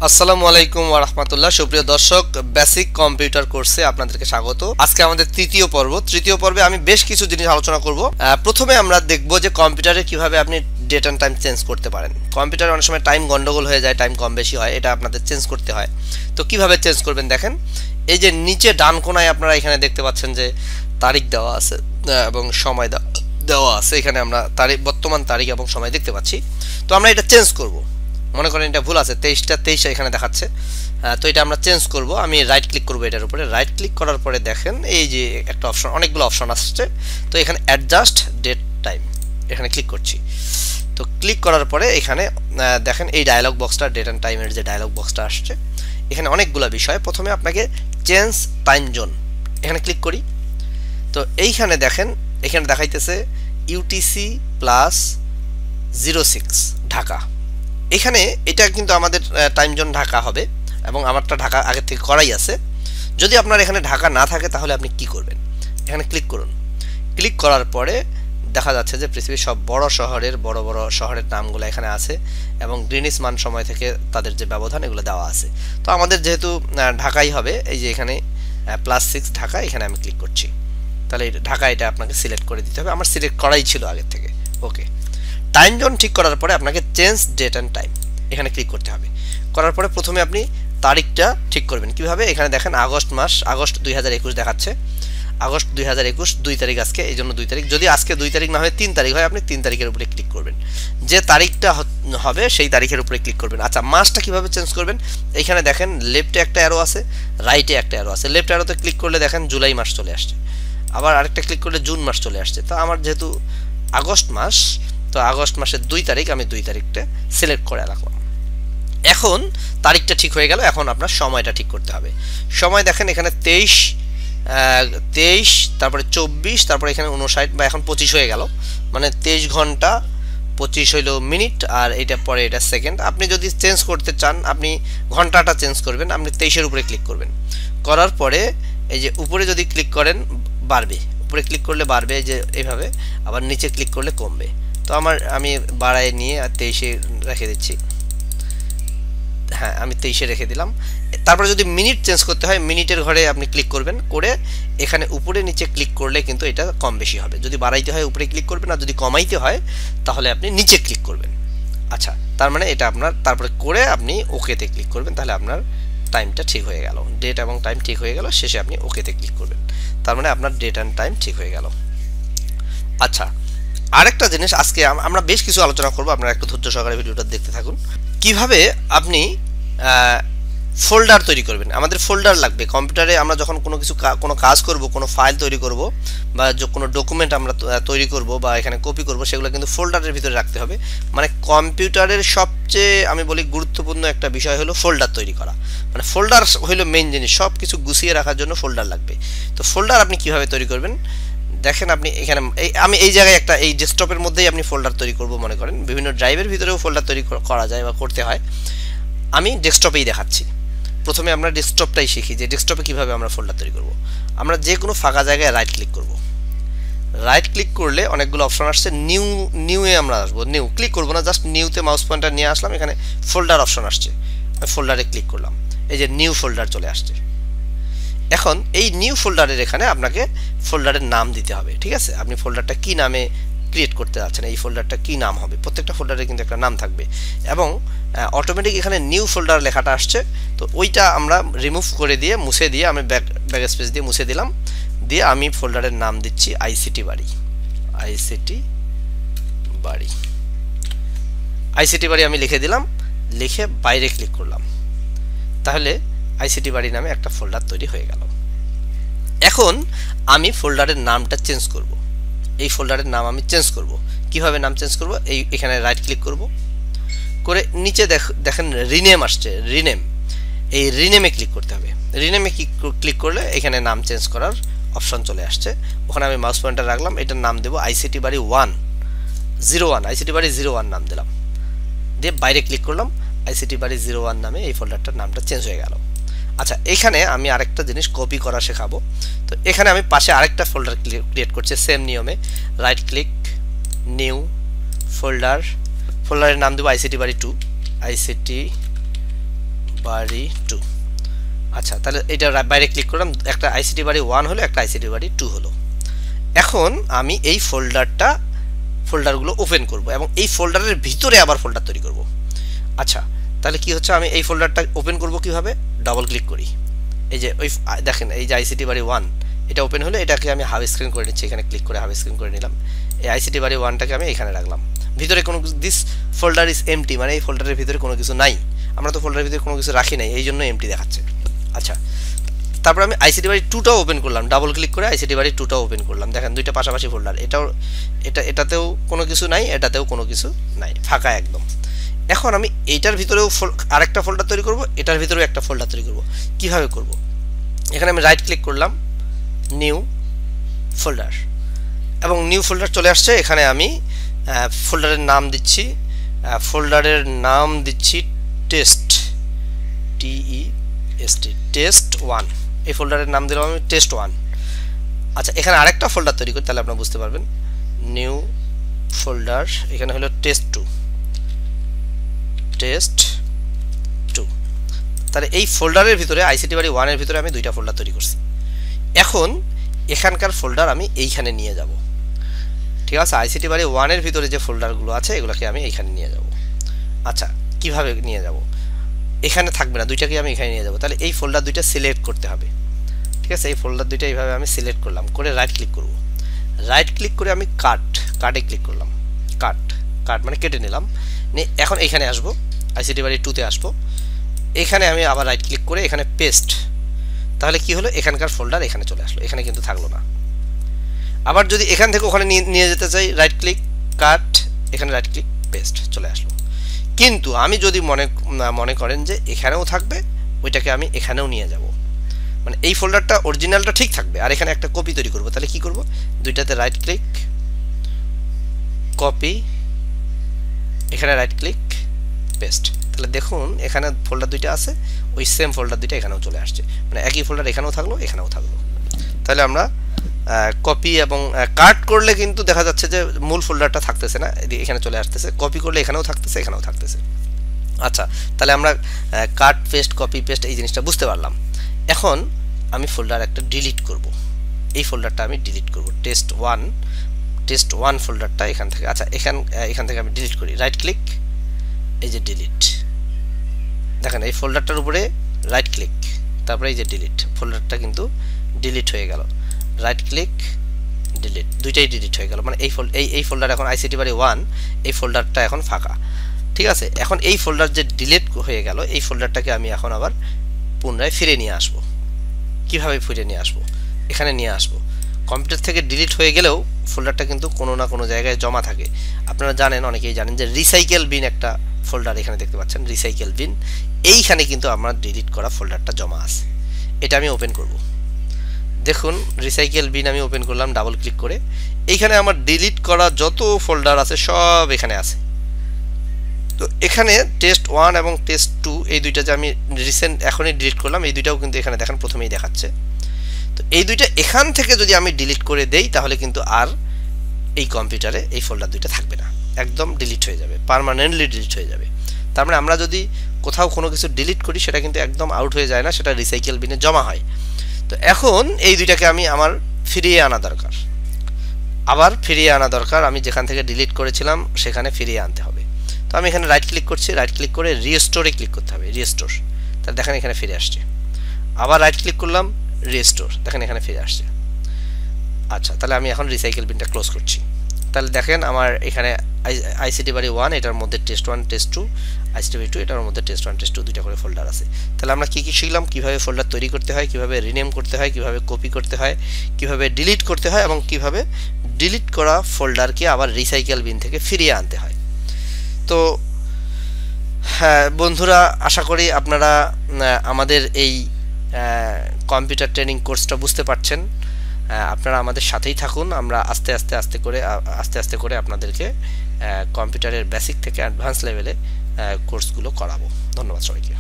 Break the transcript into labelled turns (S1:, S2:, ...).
S1: আসসালামু আলাইকুম ওয়া রাহমাতুল্লাহ। সুপ্রিয় দর্শক, বেসিক কম্পিউটার কোর্সে আপনাদেরকে স্বাগত। আজকে আমাদের তৃতীয় পর্বে আমি বেশ কিছু জিনিস আলোচনা করব। প্রথমে আমরা দেখব যে কম্পিউটারে কিভাবে আপনি ডেট এন্ড টাইম চেঞ্জ করতে পারেন। কম্পিউটারে অনেক সময় টাইম গন্ডগোল হয়ে যায়, টাইম কম বেশি হয়, এটা আপনাদের চেঞ্জ করতে হয়। তো কিভাবে চেঞ্জ করবেন দেখেন, এই যে নিচে ডান কোনায় আপনারা এখানে দেখতে পাচ্ছেন যে তারিখ দেওয়া আছে এবং সময় দেওয়া আছে। এখানে আমরা বর্তমান তারিখ এবং সময় দেখতে পাচ্ছি। তো আমরা এটা চেঞ্জ করব। মনে করেন এটা ভুল আছে, 23টা এখানে দেখাচ্ছে। তো এটা আমরা চেঞ্জ করব। আমি রাইট ক্লিক করব এটার উপরে। রাইট ক্লিক করার পরে দেখেন এই যে একটা অপশন, অনেকগুলো অপশন আসছে। তো এখানে অ্যাডজাস্ট ডেট টাইম এখানে ক্লিক করছি। তো ক্লিক করার পরে এখানে দেখেন এই ডায়লগ বক্সটা, ডেট অ্যান্ড টাইমের যে ডায়লগ বক্সটা আসছে, এখানে অনেকগুলো বিষয়। প্রথমে আপনাকে চেঞ্জ টাইম জোন এখানে ক্লিক করি। তো এইখানে দেখেন, এখানে দেখাইতেছে ইউটিসি প্লাস 06 ঢাকা। এখানে এটা কিন্তু আমাদের টাইম জোন ঢাকা হবে এবং আমারটা ঢাকা আগে থেকে করাই আছে। যদি আপনার এখানে ঢাকা না থাকে তাহলে আপনি কি করবেন, এখানে ক্লিক করুন। ক্লিক করার পরে দেখা যাচ্ছে যে পৃথিবীর সব বড় শহরের নামগুলো এখানে আছে এবং গ্রিনিচ মান সময় থেকে তাদের যে ব্যবধান এগুলো দেওয়া আছে। তো আমাদের যেহেতু ঢাকাই হবে, এই যে এখানে +6 ঢাকা, এখানে আমি ক্লিক করছি। তাহলে ঢাকা এটা আপনাকে সিলেক্ট করে দিতে হবে। আমার সিলেক্ট করাই ছিল আগে থেকে। ওকে, টাইম জোন ঠিক করার পরে আপনাকে চেঞ্জ ডেট অ্যান্ড টাইম এখানে ক্লিক করতে হবে। করার পরে প্রথমে আপনি তারিখটা ঠিক করবেন। কিভাবে, এখানে দেখেন আগস্ট 2021 দেখাচ্ছে। আগস্ট 2021 2 তারিখ আজকে, এই জন্য 2 তারিখ। যদি আজকে 2 তারিখ না হয় 3 তারিখ হয়, আপনি 3 তারিখের উপরে ক্লিক করবেন। যে তারিখটা হবে সেই তারিখের উপরে ক্লিক করবেন। আচ্ছা, মাসটা কিভাবে চেঞ্জ করবেন, এইখানে দেখেন লেফটে একটা অ্যারো আছে, রাইটে একটা অ্যারো আছে। লেফট অ্যারোতে ক্লিক করলে দেখেন জুলাই মাস চলে আসছে, আবার আরেকটা ক্লিক করলে জুন মাস চলে আসছে। তো আমার যেহেতু আগস্ট মাস, তো আগস্ট মাসের 2 তারিখ, আমি 2 তারিখটা সিলেক্ট করে রাখলাম। এখন তারিখটা ঠিক হয়ে গেল। এখন আপনার সময়টা ঠিক করতে হবে। সময় দেখেন এখানে 23, তারপরে 24, তারপরে এখানে 59 বা এখন 25 হয়ে গেল। মানে 23 ঘন্টা 25 হইল মিনিট, আর এটা পরে এটা সেকেন্ড। আপনি যদি চেঞ্জ করতে চান, আপনি ঘন্টাটা চেঞ্জ করবেন, আপনি 23-এর উপরে ক্লিক করবেন। করার পরে এই যে উপরে যদি ক্লিক করেন বাড়বে, উপরে ক্লিক করলে বাড়বে যে এইভাবে, আবার নিচে ক্লিক করলে কমবে। তো আমি বাড়ায় নিয়ে 23-এ রেখে দিচ্ছি। হ্যাঁ, আমি 23-এ রেখে দিলাম। তারপরে যদি মিনিট চেঞ্জ করতে হয়, মিনিটের ঘরে আপনি ক্লিক করবেন, করে এখানে উপরে নিচে ক্লিক করলে কিন্তু এটা কম বেশি হবে। যদি বাড়াইতে হয় উপরে ক্লিক করবেন, আর যদি কমাইতে হয় তাহলে আপনি নিচে ক্লিক করবেন। আচ্ছা, তার মানে এটা আপনার, তারপরে করে আপনি ওকেতে ক্লিক করবেন, তাহলে আপনার টাইমটা ঠিক হয়ে গেল। ডেট এবং টাইম ঠিক হয়ে গেল। শেষে আপনি ওকেতে ক্লিক করবেন, তার মানে আপনার ডেট অ্যান্ড টাইম ঠিক হয়ে গেল। আচ্ছা, আরেকটা জিনিস আজকে আমরা বেশ কিছু আলোচনা করব, আপনারা একটু ধৈর্য সহকারে ভিডিওটা দেখতে থাকুন। কিভাবে আপনি ফোল্ডার তৈরি করবেন। আমাদের ফোল্ডার লাগবে কম্পিউটারে। আমরা যখন কোনো কাজ করব, কোনো ফাইল তৈরি করব, বা কোনো ডকুমেন্ট আমরা তৈরি করব বা এখানে কপি করব, সেগুলো কিন্তু ফোল্ডারের ভিতরে রাখতে হবে। মানে কম্পিউটারের সবচেয়ে আমি বলি গুরুত্বপূর্ণ একটা বিষয় হলো ফোল্ডার তৈরি করা। মানে ফোল্ডার হলো মেইন জিনিস, সব কিছু গুছিয়ে রাখার জন্য ফোল্ডার লাগবে। তো ফোল্ডার আপনি কিভাবে তৈরি করবেন দেখেন। আপনি এখানে আমি এই জায়গায় একটা, এই ডেস্কটপের মধ্যেই আপনি ফোল্ডার তৈরি করব মনে করেন। বিভিন্ন ড্রাইভের ভিতরেও ফোল্ডার তৈরি করা যায় বা করতে হয়। আমি ডেস্কটপেই দেখাচ্ছি। প্রথমে আমরা ডেস্কটপটাই শিখি যে ডেস্কটপে কিভাবে আমরা ফোল্ডার তৈরি করব। আমরা যে কোনো ফাঁকা জায়গায় রাইট ক্লিক করব। রাইট ক্লিক করলে অনেকগুলো অপশন আসছে। নিউয়ে আমরা আসবো। নিউ ক্লিক করবো না, জাস্ট নিউতে মাউস পয়েন্টার নিয়ে আসলাম। এখানে ফোল্ডার অপশন আসছে, আমি ফোল্ডারে ক্লিক করলাম। এই যে নিউ ফোল্ডার চলে আসছে। এখন এই নিউ ফোল্ডারের এখানে আপনাকে ফোল্ডারের নাম দিতে হবে। ঠিক আছে, আপনি ফোল্ডারটা কি নামে ক্রিয়েট করতে যাচ্ছেন, এই ফোল্ডারটা কি নাম হবে। প্রত্যেকটা ফোল্ডারে কিন্তু একটা নাম থাকবে এবং অটোমেটিক এখানে নিউ ফোল্ডার লেখাটা আসছে। তো ওইটা আমরা রিমুভ করে দিয়ে, মুছে দিয়ে, আমি ব্যাক স্পেস দিয়ে মুছে দিলাম। দিয়ে আমি ফোল্ডারের নাম দিচ্ছি ICT BARI। ICT BARI আমি লিখে দিলাম। লিখে বাইরে ক্লিক করলাম। তাহলে ICT BARI নামে একটা ফোল্ডার তৈরি হয়ে গেল। এখন আমি ফোল্ডারের নামটা চেঞ্জ করব। এই ফোল্ডারের নাম আমি চেঞ্জ করব। কিভাবে নাম চেঞ্জ করব, এখানে রাইট ক্লিক করব, করে নিচে দেখেন রিনেম আসছে। এই রিনেমে ক্লিক করতে হবে। রিনেমে ক্লিক করলে এখানে নাম চেঞ্জ করার অপশন চলে আসছে। ওখানে আমি মাউস পয়েন্টার রাখলাম, এটার নাম দেব ICT BARI 101। ICT BARI 01 নাম দিলাম। দিয়ে বাইরে ক্লিক করলাম। ICT BARI 01 নামে এই ফোল্ডারটার নামটা চেঞ্জ হয়ে গেল। আচ্ছা, এখানে আমি আরেকটা জিনিস কপি করা শেখাবো। তো এখানে আমি পাশে আরেকটা ফোল্ডার ক্রিয়েট করছি সেম নিয়মে। রাইট ক্লিক, নিউ ফোল্ডারের নাম দেবো ICT BARI 2। ICT বারি 2। আচ্ছা, তাহলে এটা বাইরে ক্লিক করলাম, একটা ICT বারি 1 হলো, একটা ICT বারি 2 হলো। এখন আমি এই ফোল্ডারগুলো ওপেন করব এবং এই ফোল্ডারের ভিতরে আবার ফোল্ডার তৈরি করব। আচ্ছা, তাহলে কি হচ্ছে, আমি এই ফোল্ডারটা ওপেন করব কিভাবে? ডাবল ক্লিক করি, এই যে ওই দেখেন এই যে ICT বারি 1 এটা ওপেন হলে এটাকে আমি হাফ স্ক্রিন করে নিচ্ছি, এখানে ক্লিক করে হাফ স্ক্রিন করে নিলাম। এই ICT বারি 1টাকে আমি এখানে রাখলাম, ভিতরে কোনো দিস ফোল্ডার ইজ এমটি, মানে এই ফোল্ডারের ভিতরে কোনো কিছু নাই, আমরা তো ফোল্ডারের ভিতরে কোনো কিছু রাখি নাই, এই জন্য এমটি দেখাচ্ছে। আচ্ছা, তারপর আমি ICT বারি 2টাও ওপেন করলাম, ডাবল ক্লিক করে ICT বারি 2টাও ওপেন করলাম। দেখেন দুইটা পাশাপাশি ফোল্ডার, এটাতেও কোনো কিছু নাই, এটাতেও কোনো কিছু নাই, ফাঁকা একদম। এখন আমি এইটার ভিতরেও আরেকটা ফোল্ডার তৈরি করব, এটার ভিতরেও একটা ফোল্ডার তৈরি করব। কিভাবে করব? এখানে আমি রাইট ক্লিক করলাম, নিউ ফোল্ডার, এবং নিউ ফোল্ডার চলে আসছে। এখানে আমি ফোল্ডারের নাম দিচ্ছি, টেস্ট, TEST, টেস্ট 1। এই ফোল্ডারের নাম দিলাম আমি টেস্ট 1। আচ্ছা, এখানে আরেকটা ফোল্ডার তৈরি করি, তাহলে আপনারা বুঝতে পারবেন। নিউ ফোল্ডার, এখানে হলো টেস্ট 2, তাহলে এই ফোল্ডারের ভিতরে ICT বারি 1 এর ভিতরে আমি দুইটা ফোল্ডার তৈরি করছি। এখন এখানকার ফোল্ডার আমি এইখানে নিয়ে যাব, ঠিক আছে? ICT বারি 1 এর ভিতরে যে ফোল্ডারগুলো আছে এগুলোকে আমি এইখানে নিয়ে যাব। আচ্ছা, কিভাবে নিয়ে যাব? এখানে থাকবে না, দুইটাকে আমি এখানে নিয়ে যাব। তাহলে এই ফোল্ডার দুইটা সিলেক্ট করতে হবে, ঠিক আছে? এই ফোল্ডার দুইটা এইভাবে আমি সিলেক্ট করলাম, করে রাইট ক্লিক করব। রাইট ক্লিক করে আমি কাটে ক্লিক করলাম, কাট মানে কেটে নিলাম। এখন এখানে আসবো, ICT বারি 2তে আসবো, এখানে আমি আবার রাইট ক্লিক করে এখানে পেস্ট। তাহলে কি হলো, এখানকার ফোল্ডার এখানে চলে আসলো, এখানে কিন্তু থাকলো না। আবার যদি এখান থেকে ওখানে নিয়ে যেতে চাই, রাইট ক্লিক, কাট, এখানে রাইট ক্লিক, পেস্ট, চলে আসলো। কিন্তু আমি যদি মনে করেন যে এখানেও থাকবে, ওইটাকে আমি এখানেও নিয়ে যাব, মানে এই ফোল্ডারটা অরিজিনালটা ঠিক থাকবে, আর এখানে একটা কপি তৈরি করব। তাহলে কি করব, দুইটাতে রাইট ক্লিক, কপি, এখানে রাইট ক্লিক, পেস্ট। তাহলে দেখুন এখানে ফোল্ডার দুইটা আছে, ওই সেম ফোল্ডার দুইটা এখানেও চলে আসছে, মানে একই ফোল্ডার এখানেও থাকলো, এখানেও থাকলো। তাহলে আমরা কপি এবং কাট করলে কিন্তু দেখা যাচ্ছে যে মূল ফোল্ডারটা থাকতেছে না, এখানে চলে আসতেছে। কপি করলে এখানেও থাকতেছে, এখানেও থাকতেছে। আচ্ছা, তাহলে আমরা কাট, পেস্ট, কপি, পেস্ট এই জিনিসটা বুঝতে পারলাম। এখন আমি ফোল্ডার একটা ডিলিট করব, এই ফোল্ডারটা আমি ডিলিট করব, টেস্ট 1 ফোল্ডারটা এখান থেকে। আচ্ছা, এখান থেকে আমি ডিলিট করি, রাইট ক্লিক, এই যে ডিলিট, দেখেন এই ফোল্ডারটার উপরে রাইট ক্লিক, তারপরে এই যে ডিলিট, ফোল্ডারটা কিন্তু ডিলিট হয়ে গেল। রাইট ক্লিক, ডিলিট, দুইটাই ডিলিট হয়ে গেল, মানে এই ফোল্ডার এখন ICT বারি 1, এই ফোল্ডারটা এখন ফাঁকা, ঠিক আছে? এখন এই ফোল্ডার যে ডিলিট হয়ে গেল, এই ফোল্ডারটাকে আমি এখন আবার পুনরায় ফিরে নিয়ে আসব। কিভাবে ফিরে নিয়ে আসব? এখানে নিয়ে আসব। কম্পিউটার থেকে ডিলিট হয়ে গেলেও ফোল্ডারটা কিন্তু কোনো না কোনো জায়গায় জমা থাকে। আপনারা জানেন, অনেকেই জানেন যে রিসাইকেল বিন একটা ফোল্ডার এখানে দেখতে পাচ্ছেন, রিসাইকেল বিন, এইখানে কিন্তু আমার ডিলিট করা ফোল্ডারটা জমা আছে। এটা আমি ওপেন করব, দেখুন রিসাইকেল বিন আমি ওপেন করলাম ডাবল ক্লিক করে, এইখানে আমার ডিলিট করা যত ফোল্ডার আছে সব এখানে আছে। তো এখানে টেস্ট 1 এবং টেস্ট 2 এই দুইটা যে আমি রিসেন্ট এখনই ডিলিট করলাম, এই দুইটাও কিন্তু এখানে দেখেন প্রথমেই দেখাচ্ছে। তো এই দুইটা এখান থেকে যদি আমি ডিলিট করে দেই, তাহলে কিন্তু আর এই কম্পিউটারে এই ফোল্ডার দুইটা থাকবে না, একদম ডিলিট হয়ে যাবে, পার্মানেন্টলি ডিলিট হয়ে যাবে। তার মানে আমরা যদি কোথাও কোনো কিছু ডিলিট করি, সেটা কিন্তু একদম আউট হয়ে যায় না, সেটা রিসাইকেল বিনে জমা হয়। তো এখন এই দুইটাকে আমার ফিরিয়ে আনা দরকার, আমি যেখান থেকে ডিলিট করেছিলাম সেখানে ফিরিয়ে আনতে হবে। তো আমি এখানে রাইট ক্লিক করছি, রাইট ক্লিক করে রিস্টোরে ক্লিক করতে হবে, রিস্টোর, তাহলে দেখেন এখানে ফিরে আসছে। আবার রাইট ক্লিক করলাম, রিস্টোর, দেখেন এখানে ফিরে আসছে। আচ্ছা, তাহলে আমি এখন রিসাইকেল বিনটা ক্লোজ করছি। তাহলে দেখেন আমার এখানে ICT বারি 1 এটার মধ্যে টেস্ট 1 টেস্ট 2, ICT বারি 2 এটার মধ্যে টেস্ট 1 টেস্ট 2 দুইটা করে ফোল্ডার আছে। তাহলে আমরা কি শিখলাম, কিভাবে ফোল্ডার তৈরি করতে হয়, কিভাবে রিনেম করতে হয়, কিভাবে কপি করতে হয়, কিভাবে ডিলিট করতে হয়, এবং কিভাবে ডিলিট করা ফোল্ডারকে আবার রিসাইকেল বিন থেকে ফিরিয়ে আনতে হয়। তো হ্যাঁ বন্ধুরা, আশা করি আপনারা আমাদের এই কম্পিউটার ট্রেনিং কোর্সটা বুঝতে পারছেন। আপনারা আমাদের সাথেই থাকুন, আমরা আস্তে আস্তে করে আপনাদেরকে কম্পিউটারের বেসিক থেকে অ্যাডভান্স লেভেলে কোর্সগুলো করাবো। ধন্যবাদ সবাইকে।